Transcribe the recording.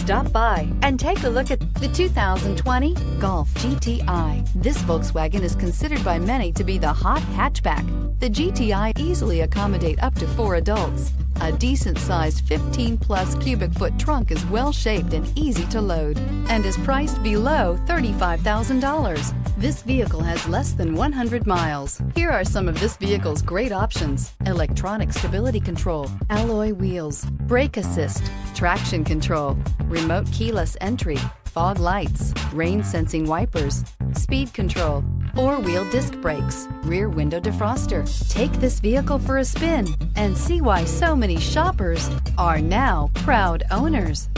Stop by and take a look at the 2020 Golf GTI. This Volkswagen is considered by many to be the hot hatchback. The GTI easily accommodate up to 4 adults. A decent-sized 15-plus cubic foot trunk is well-shaped and easy to load and is priced below $35,000. This vehicle has less than 100 miles. Here are some of this vehicle's great options: electronic stability control, alloy wheels, brake assist, traction control, remote keyless entry, fog lights, rain-sensing wipers, speed control, 4-wheel disc brakes, rear window defroster. Take this vehicle for a spin and see why so many shoppers are now proud owners.